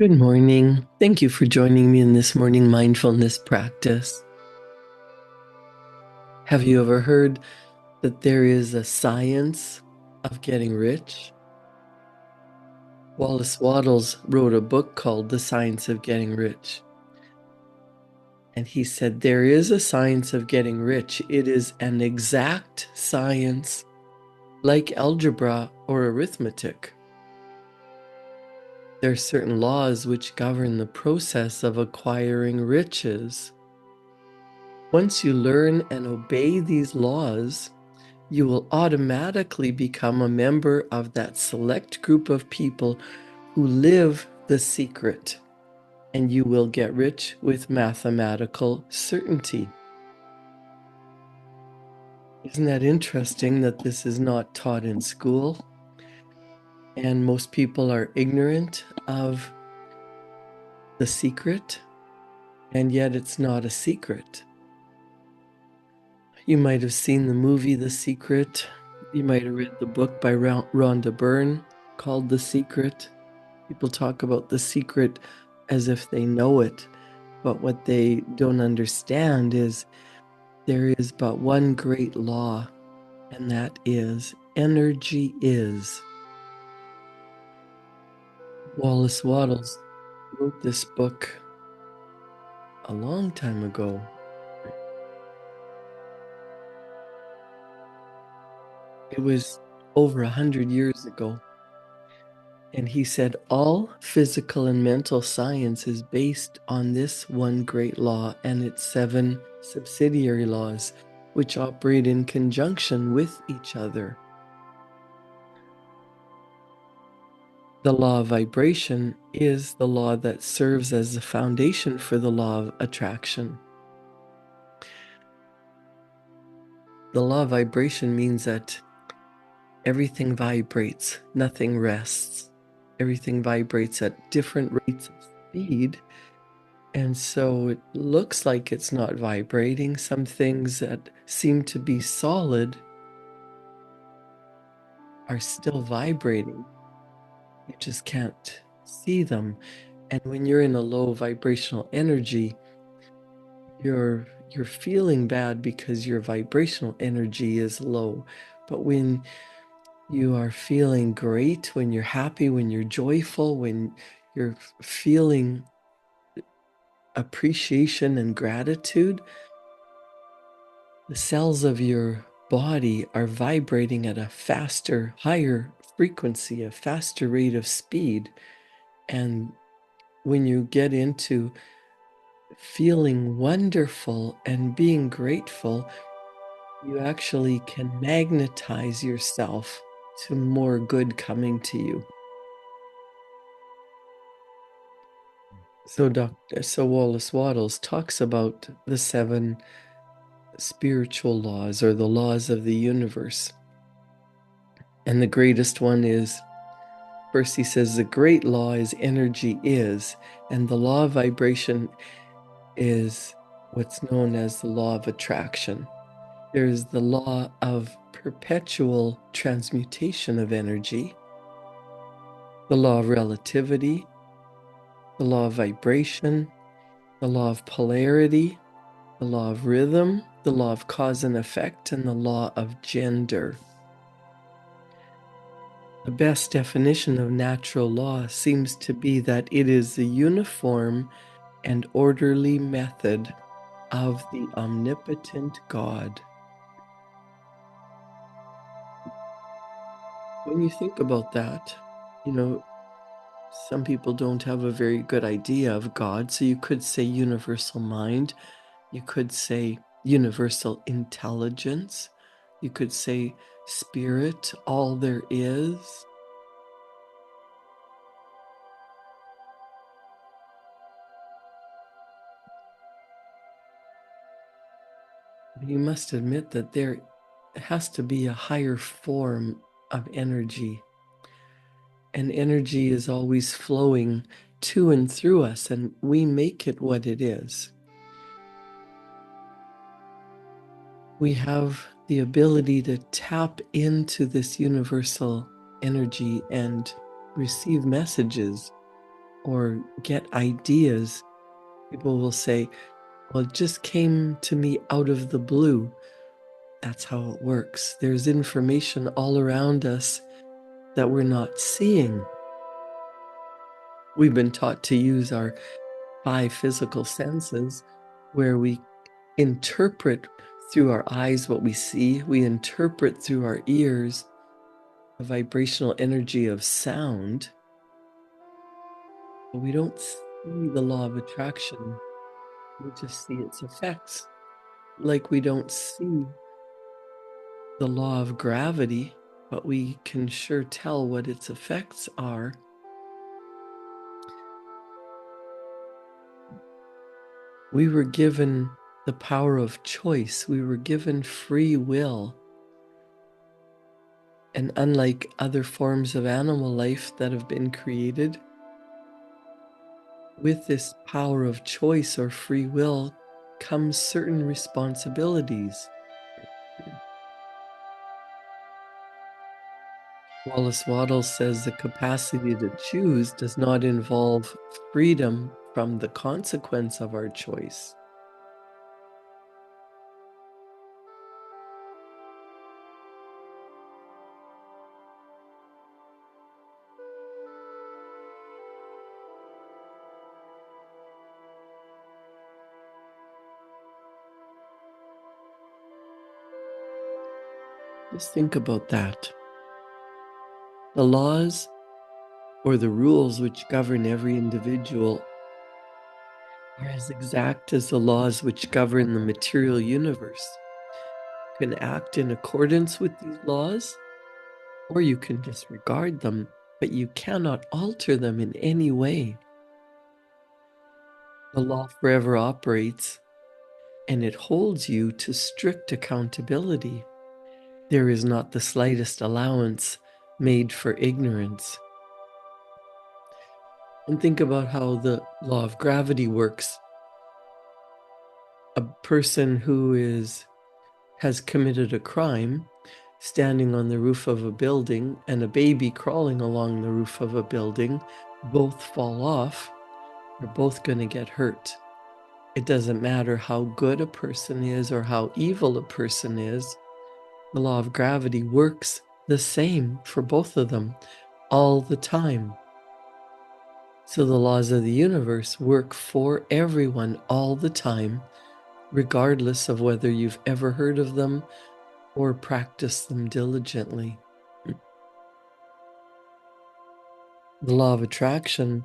Good morning. Thank you for joining me in this morning mindfulness practice. Have you ever heard that there is a science of getting rich? Wallace Wattles wrote a book called The Science of Getting Rich. And he said, there is a science of getting rich. It is an exact science like algebra or arithmetic. There are certain laws which govern the process of acquiring riches. Once you learn and obey these laws, you will automatically become a member of that select group of people who live the secret, and you will get rich with mathematical certainty. Isn't that interesting that this is not taught in school? And most people are ignorant of the secret, and yet it's not a secret. You might have seen the movie The Secret. You might have read the book by Rhonda Byrne called The Secret. People talk about the secret as if they know it, but what they don't understand is there is but one great law, and that is energy is. Wallace Wattles wrote this book a long time ago. It was over 100 years ago. And he said, all physical and mental science is based on this one great law and its 7 subsidiary laws, which operate in conjunction with each other. The law of vibration is the law that serves as the foundation for the law of attraction. The law of vibration means that everything vibrates, nothing rests. Everything vibrates at different rates of speed. And so it looks like it's not vibrating. Some things that seem to be solid are still vibrating. You just can't see them. And when you're in a low vibrational energy, you're feeling bad because your vibrational energy is low. But when you are feeling great, when you're happy, when you're joyful, when you're feeling appreciation and gratitude, the cells of your body are vibrating at a faster, higher frequency, a faster rate of speed. And when you get into feeling wonderful and being grateful, you actually can magnetize yourself to more good coming to you. So Wallace Wattles talks about the 7 spiritual laws, or the laws of the universe. And the greatest one is, first he says, the great law is energy is, and the law of vibration is what's known as the law of attraction. There's the law of perpetual transmutation of energy, the law of relativity, the law of vibration, the law of polarity, the law of rhythm, the law of cause and effect, and the law of gender. The best definition of natural law seems to be that it is the uniform and orderly method of the omnipotent God. When you think about that, some people don't have a very good idea of God, so you could say universal mind, you could say universal intelligence, you could say spirit, all there is. You must admit that there has to be a higher form of energy, and energy is always flowing to and through us, and we make it what it is. We have the ability to tap into this universal energy and receive messages. or get ideas. People will say, well, it just came to me out of the blue. That's how it works. There's information all around us that we're not seeing. We've been taught to use our five physical senses, where we interpret through our eyes what we see, we interpret through our ears the vibrational energy of sound, but we don't see the law of attraction. We just see its effects. Like we don't see the law of gravity, but we can sure tell what its effects are. We were given the power of choice. We were given free will. And unlike other forms of animal life that have been created, with this power of choice or free will comes certain responsibilities. Wallace Wattles says the capacity to choose does not involve freedom from the consequence of our choice. Just think about that. The laws or the rules which govern every individual are as exact as the laws which govern the material universe. You can act in accordance with these laws, or you can disregard them, but you cannot alter them in any way. The law forever operates, and it holds you to strict accountability. There is not the slightest allowance made for ignorance. And think about how the law of gravity works. A person who has committed a crime, standing on the roof of a building, and a baby crawling along the roof of a building, both fall off, they're both going to get hurt. It doesn't matter how good a person is or how evil a person is. The law of gravity works the same for both of them all the time. So the laws of the universe work for everyone all the time, regardless of whether you've ever heard of them or practiced them diligently. The law of attraction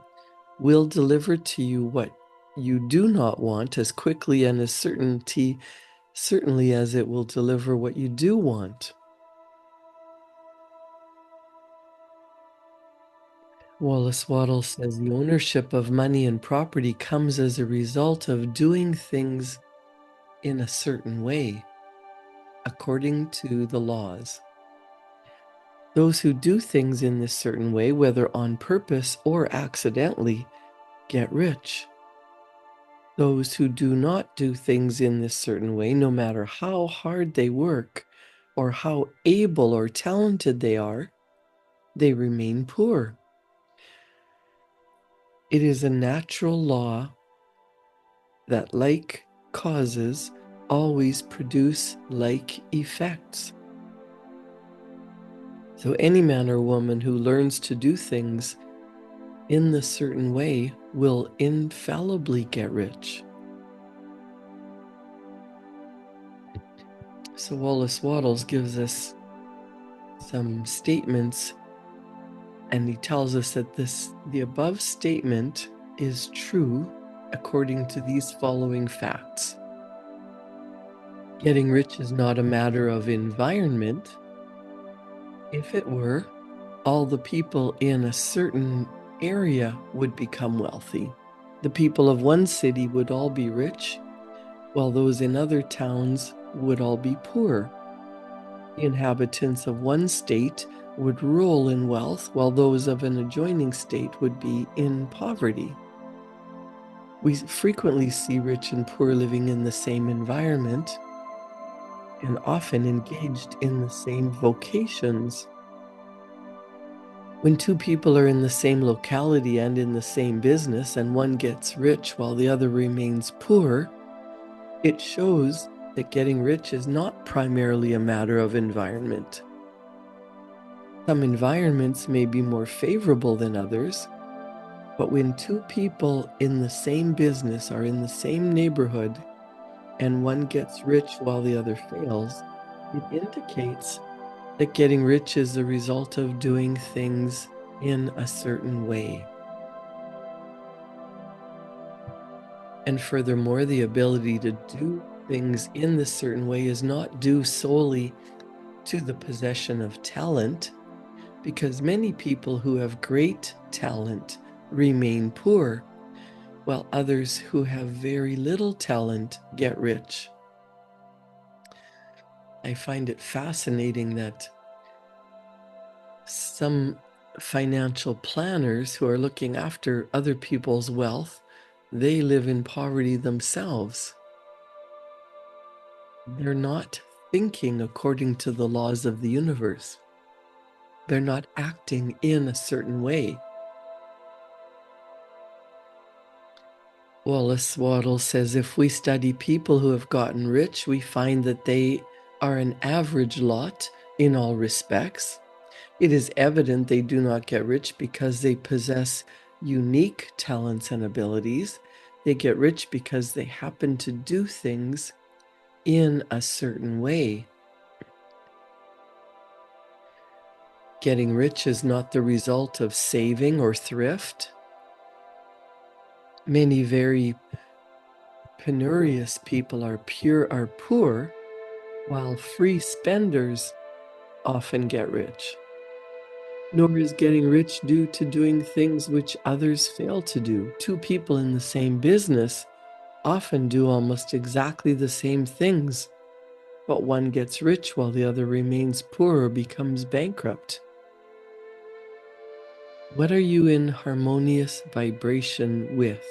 will deliver to you what you do not want as quickly and as certainly as it will deliver what you do want. Wallace Wattles says the ownership of money and property comes as a result of doing things in a certain way, according to the laws. Those who do things in this certain way, whether on purpose or accidentally, get rich. Those who do not do things in this certain way, no matter how hard they work or how able or talented they are, they remain poor. It is a natural law that like causes always produce like effects. So any man or woman who learns to do things in this certain way will infallibly get rich. So Wallace Wattles gives us some statements, and he tells us that the above statement is true according to these following facts. Getting rich is not a matter of environment. If it were, all the people in a certain area would become wealthy. The people of one city would all be rich, while those in other towns would all be poor. The inhabitants of one state would roll in wealth, while those of an adjoining state would be in poverty. We frequently see rich and poor living in the same environment and often engaged in the same vocations. When two people are in the same locality and in the same business, and one gets rich while the other remains poor, it shows that getting rich is not primarily a matter of environment. Some environments may be more favorable than others, but when two people in the same business are in the same neighborhood and one gets rich while the other fails, it indicates that getting rich is the result of doing things in a certain way. And furthermore, the ability to do things in this certain way is not due solely to the possession of talent, because many people who have great talent remain poor, while others who have very little talent get rich. I find it fascinating that some financial planners who are looking after other people's wealth, they live in poverty themselves. They're not thinking according to the laws of the universe. They're not acting in a certain way. Wallace Waddell says, if we study people who have gotten rich, we find that they are an average lot in all respects. It is evident they do not get rich because they possess unique talents and abilities. They get rich because they happen to do things in a certain way. Getting rich is not the result of saving or thrift. Many very penurious people are poor, while free spenders often get rich. Nor is getting rich due to doing things which others fail to do. Two people in the same business often do almost exactly the same things, but one gets rich while the other remains poor or becomes bankrupt. What are you in harmonious vibration with?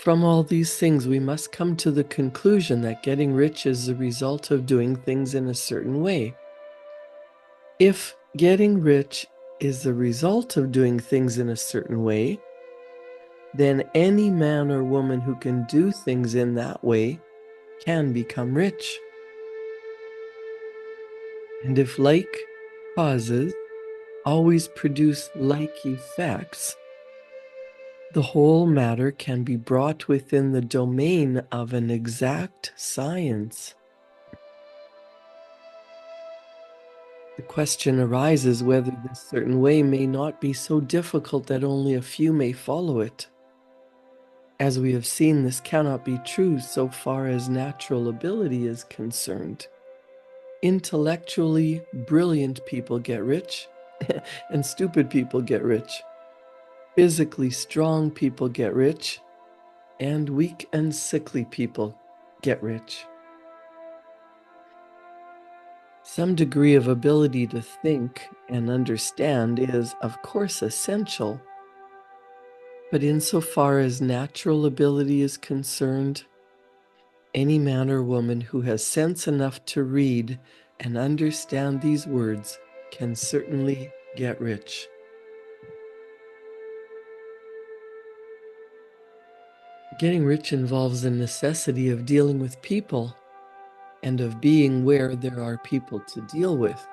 From all these things, we must come to the conclusion that getting rich is the result of doing things in a certain way. If getting rich is the result of doing things in a certain way, then any man or woman who can do things in that way can become rich. And if like causes always produce like effects, the whole matter can be brought within the domain of an exact science. The question arises whether this certain way may not be so difficult that only a few may follow it. As we have seen, this cannot be true so far as natural ability is concerned. Intellectually brilliant people get rich, and stupid people get rich. Physically strong people get rich, and weak and sickly people get rich. Some degree of ability to think and understand is, of course, essential. But insofar as natural ability is concerned, any man or woman who has sense enough to read and understand these words can certainly get rich. Getting rich involves the necessity of dealing with people and of being where there are people to deal with.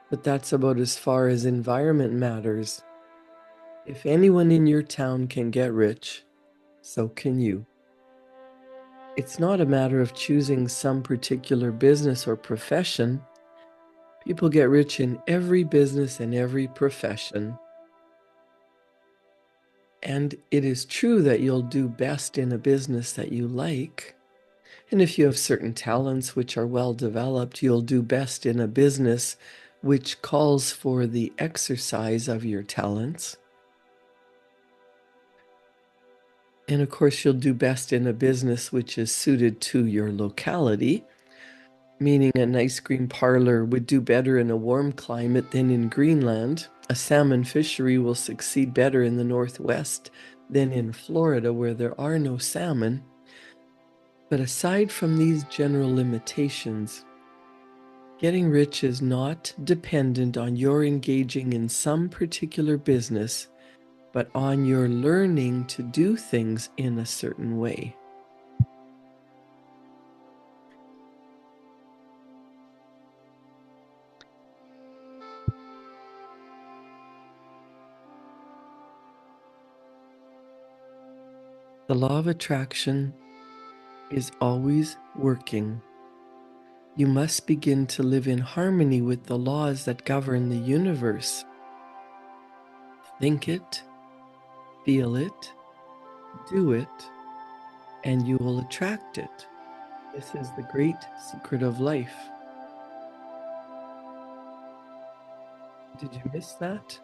But that's about as far as environment matters. If anyone in your town can get rich, so can you. It's not a matter of choosing some particular business or profession. People get rich in every business and every profession. And it is true that you'll do best in a business that you like. And if you have certain talents which are well developed, you'll do best in a business which calls for the exercise of your talents. And of course, you'll do best in a business which is suited to your locality, meaning an ice cream parlor would do better in a warm climate than in Greenland. A salmon fishery will succeed better in the Northwest than in Florida, where there are no salmon. But aside from these general limitations, Getting rich is not dependent on your engaging in some particular business, but on your learning to do things in a certain way. The law of attraction is always working. You must begin to live in harmony with the laws that govern the universe. Think it, feel it, do it, and you will attract it. This is the great secret of life. Did you miss that?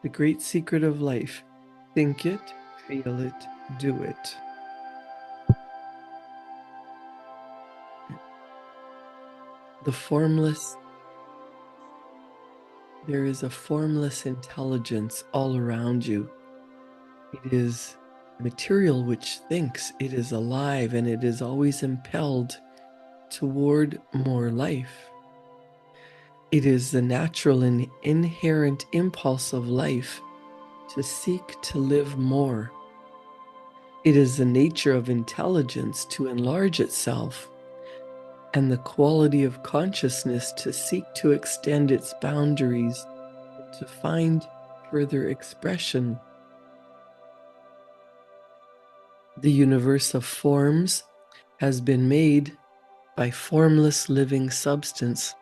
The great secret of life. Think it, feel it, do it. The formless, there is a formless intelligence all around you. It is material which thinks, it is alive, and it is always impelled toward more life. It is the natural and inherent impulse of life to seek to live more. It is the nature of intelligence to enlarge itself, and the quality of consciousness to seek to extend its boundaries, to find further expression. The universe of forms has been made by formless living substance,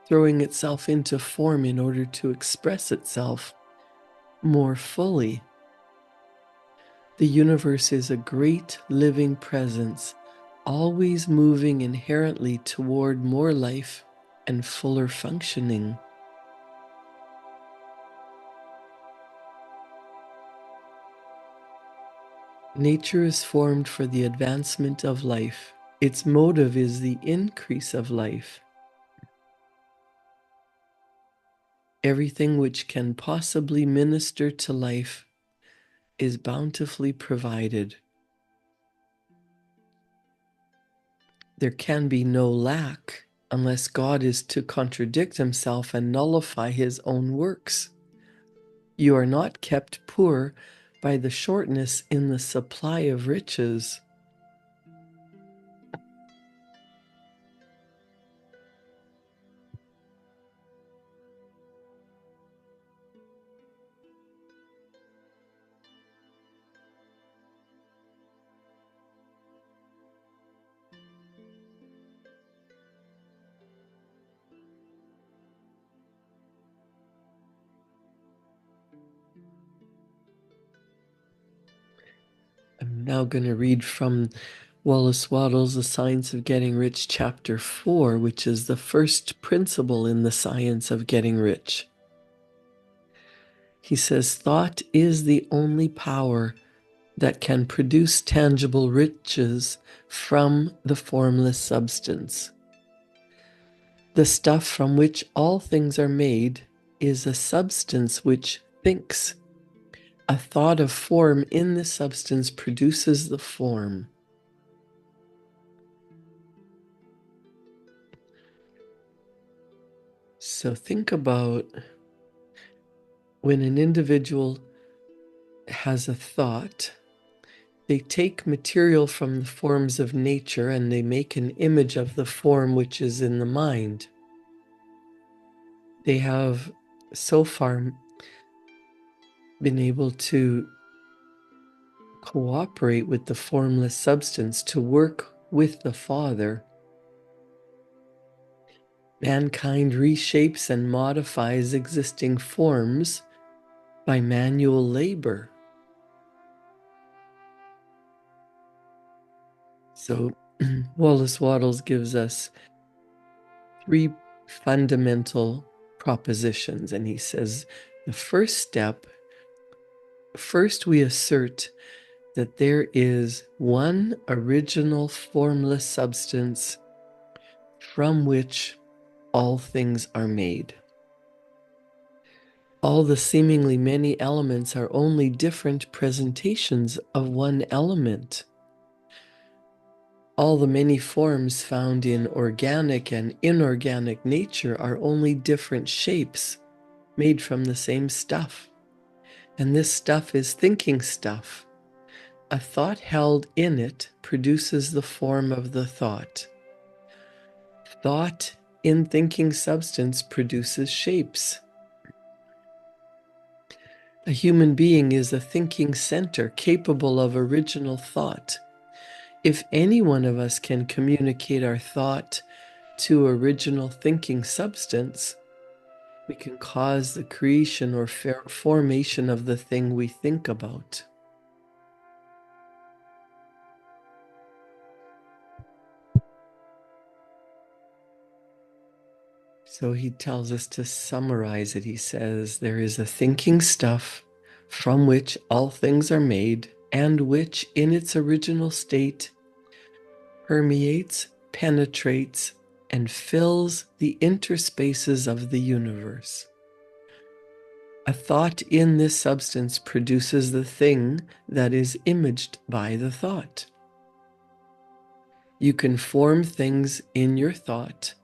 throwing itself into form in order to express itself more fully. The universe is a great living presence, always moving inherently toward more life and fuller functioning. Nature is formed for the advancement of life. Its motive is the increase of life. Everything which can possibly minister to life is bountifully provided. There can be no lack unless God is to contradict himself and nullify his own works. You are not kept poor by the shortness in the supply of riches. I'm now going to read from Wallace Wattles' The Science of Getting Rich, Chapter 4, which is the first principle in the science of getting rich. He says, thought is the only power that can produce tangible riches from the formless substance. The stuff from which all things are made is a substance which thinks. A thought of form in the substance produces the form. So think about when an individual has a thought, they take material from the forms of nature and they make an image of the form which is in the mind. They have so far been able to cooperate with the formless substance to work with the Father. Mankind reshapes and modifies existing forms by manual labor. So Wallace Wattles gives us 3 fundamental propositions, and he says the first step, first we assert that there is one original formless substance from which all things are made. All the seemingly many elements are only different presentations of one element. All the many forms found in organic and inorganic nature are only different shapes made from the same stuff. And this stuff is thinking stuff. A thought held in it produces the form of the thought. Thought in thinking substance produces shapes. A human being is a thinking center capable of original thought. If any one of us can communicate our thought to original thinking substance, we can cause the creation or formation of the thing we think about. So he tells us to summarize it. He says, there is a thinking stuff from which all things are made, and which in its original state permeates, penetrates, and fills the interspaces of the universe. A thought in this substance produces the thing that is imaged by the thought. You can form things in your thought,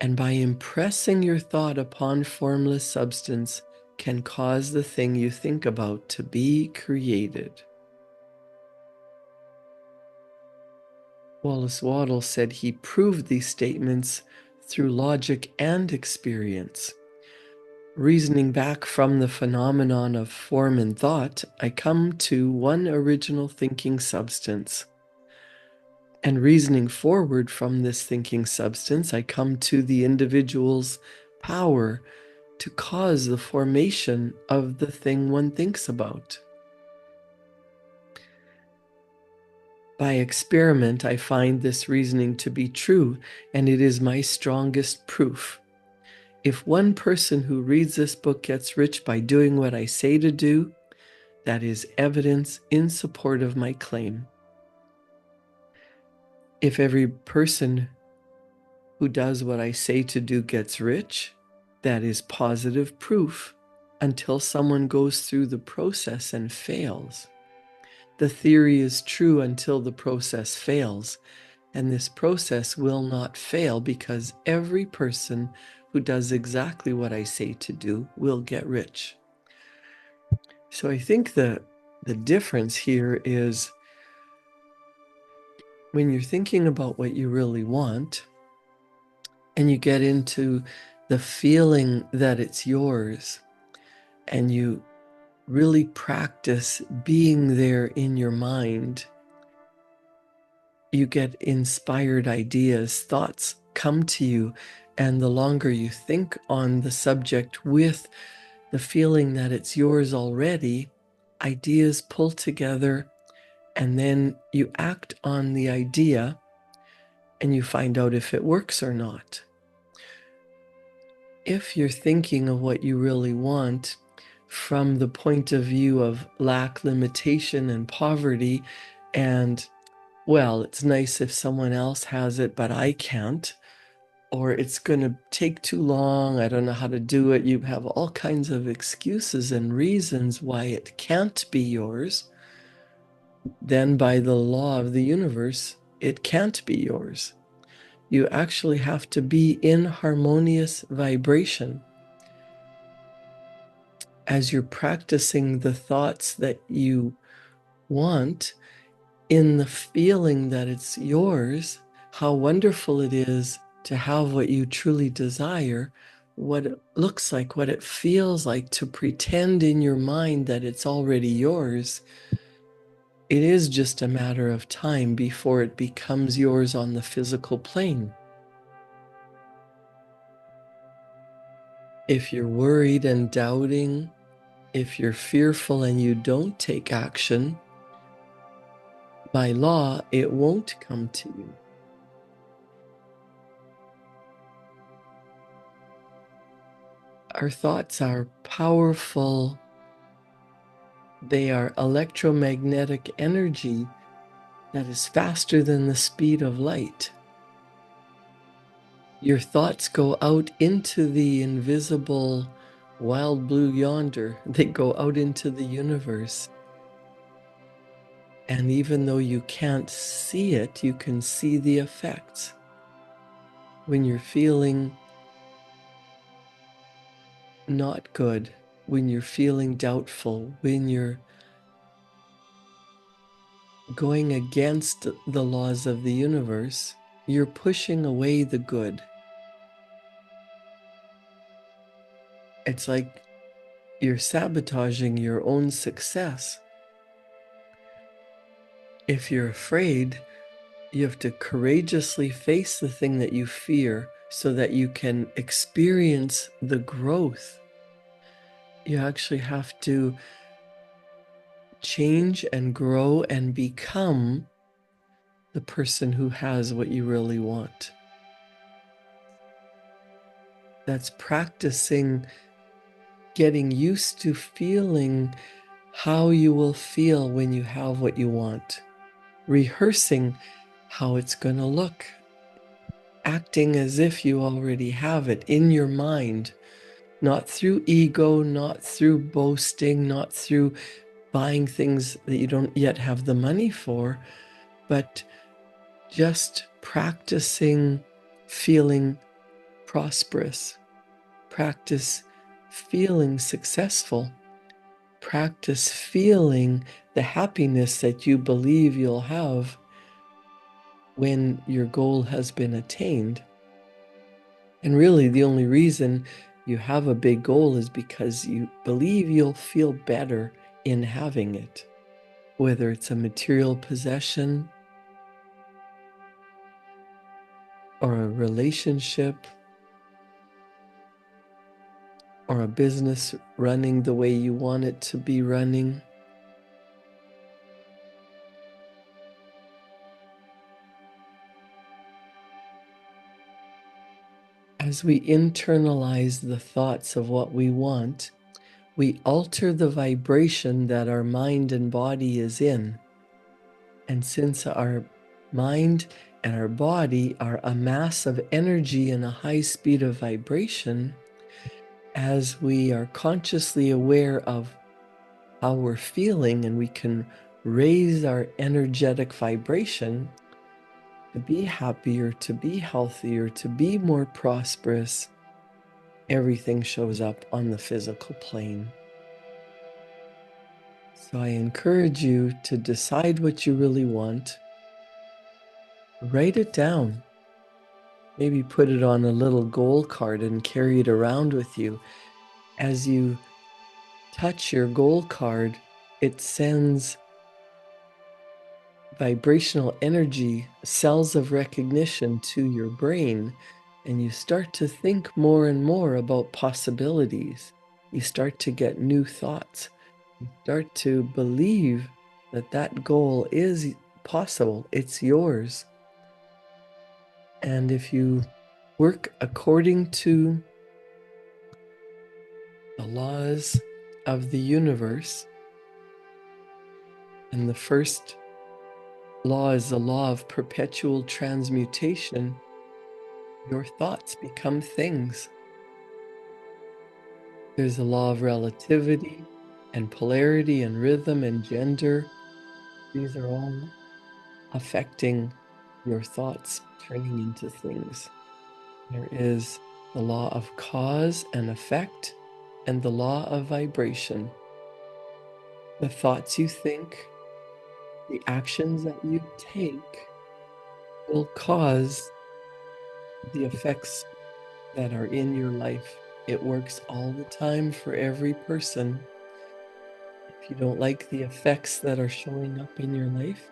and by impressing your thought upon formless substance can cause the thing you think about to be created. Wallace Waddell said he proved these statements through logic and experience. Reasoning back from the phenomenon of form and thought, I come to one original thinking substance. And reasoning forward from this thinking substance, I come to the individual's power to cause the formation of the thing one thinks about. By experiment, I find this reasoning to be true, and it is my strongest proof. If one person who reads this book gets rich by doing what I say to do, that is evidence in support of my claim. If every person who does what I say to do gets rich, that is positive proof until someone goes through the process and fails. The theory is true until the process fails, and this process will not fail because every person who does exactly what I say to do will get rich. So I think the difference here is when you're thinking about what you really want and you get into the feeling that it's yours and you really practice being there in your mind, you get inspired ideas, thoughts come to you, and the longer you think on the subject with the feeling that it's yours already, ideas pull together, and then you act on the idea and you find out if it works or not. If you're thinking of what you really want from the point of view of lack, limitation, and poverty, and, well, it's nice if someone else has it, but I can't, or it's going to take too long, I don't know how to do it, you have all kinds of excuses and reasons why it can't be yours, then by the law of the universe, it can't be yours. You actually have to be in harmonious vibration. As you're practicing the thoughts that you want, in the feeling that it's yours, how wonderful it is to have what you truly desire, what it looks like, what it feels like to pretend in your mind that it's already yours. It is just a matter of time before it becomes yours on the physical plane. If you're worried and doubting, if you're fearful and you don't take action, by law, it won't come to you. Our thoughts are powerful. They are electromagnetic energy that is faster than the speed of light. Your thoughts go out into the invisible wild blue yonder. They go out into the universe. And even though you can't see it, you can see the effects. When you're feeling not good, when you're feeling doubtful, when you're going against the laws of the universe, you're pushing away the good. It's like you're sabotaging your own success. If you're afraid, you have to courageously face the thing that you fear so that you can experience the growth. You actually have to change and grow and become the person who has what you really want. That's practicing getting used to feeling how you will feel when you have what you want, rehearsing how it's going to look, acting as if you already have it in your mind, not through ego, not through boasting, not through buying things that you don't yet have the money for, but just practicing feeling prosperous, practice feeling successful, practice feeling the happiness that you believe you'll have when your goal has been attained. And really, the only reason you have a big goal is because you believe you'll feel better in having it, whether it's a material possession or a relationship or a business running the way you want it to be running. As we internalize the thoughts of what we want, we alter the vibration that our mind and body is in. And since our mind and our body are a mass of energy and a high speed of vibration, as we are consciously aware of how we're feeling and we can raise our energetic vibration to be happier, to be healthier, to be more prosperous, everything shows up on the physical plane. So I encourage you to decide what you really want. Write it down. Maybe put it on a little goal card and carry it around with you. As you touch your goal card, it sends vibrational energy, cells of recognition to your brain, and you start to think more and more about possibilities. You start to get new thoughts. You start to believe that that goal is possible. It's yours. And if you work according to the laws of the universe, and the first law is the law of perpetual transmutation, your thoughts become things. There's a law of relativity and polarity and rhythm and gender. These are all affecting your thoughts turning into things. There is the law of cause and effect and the law of vibration. The thoughts you think, the actions that you take will cause the effects that are in your life. It works all the time for every person. If you don't like the effects that are showing up in your life,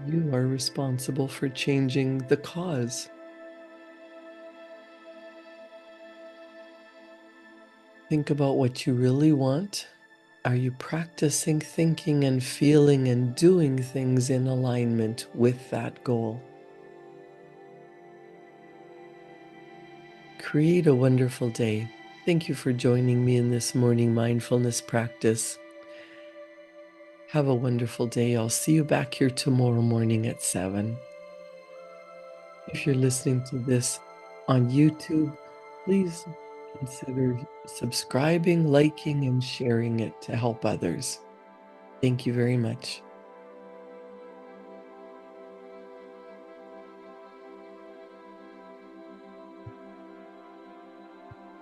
you are responsible for changing the cause. Think about what you really want. Are you practicing thinking and feeling and doing things in alignment with that goal? Create a wonderful day. Thank you for joining me in this morning mindfulness practice. Have a wonderful day. I'll see you back here tomorrow morning at 7. If you're listening to this on YouTube, please consider subscribing, liking, and sharing it to help others. Thank you very much.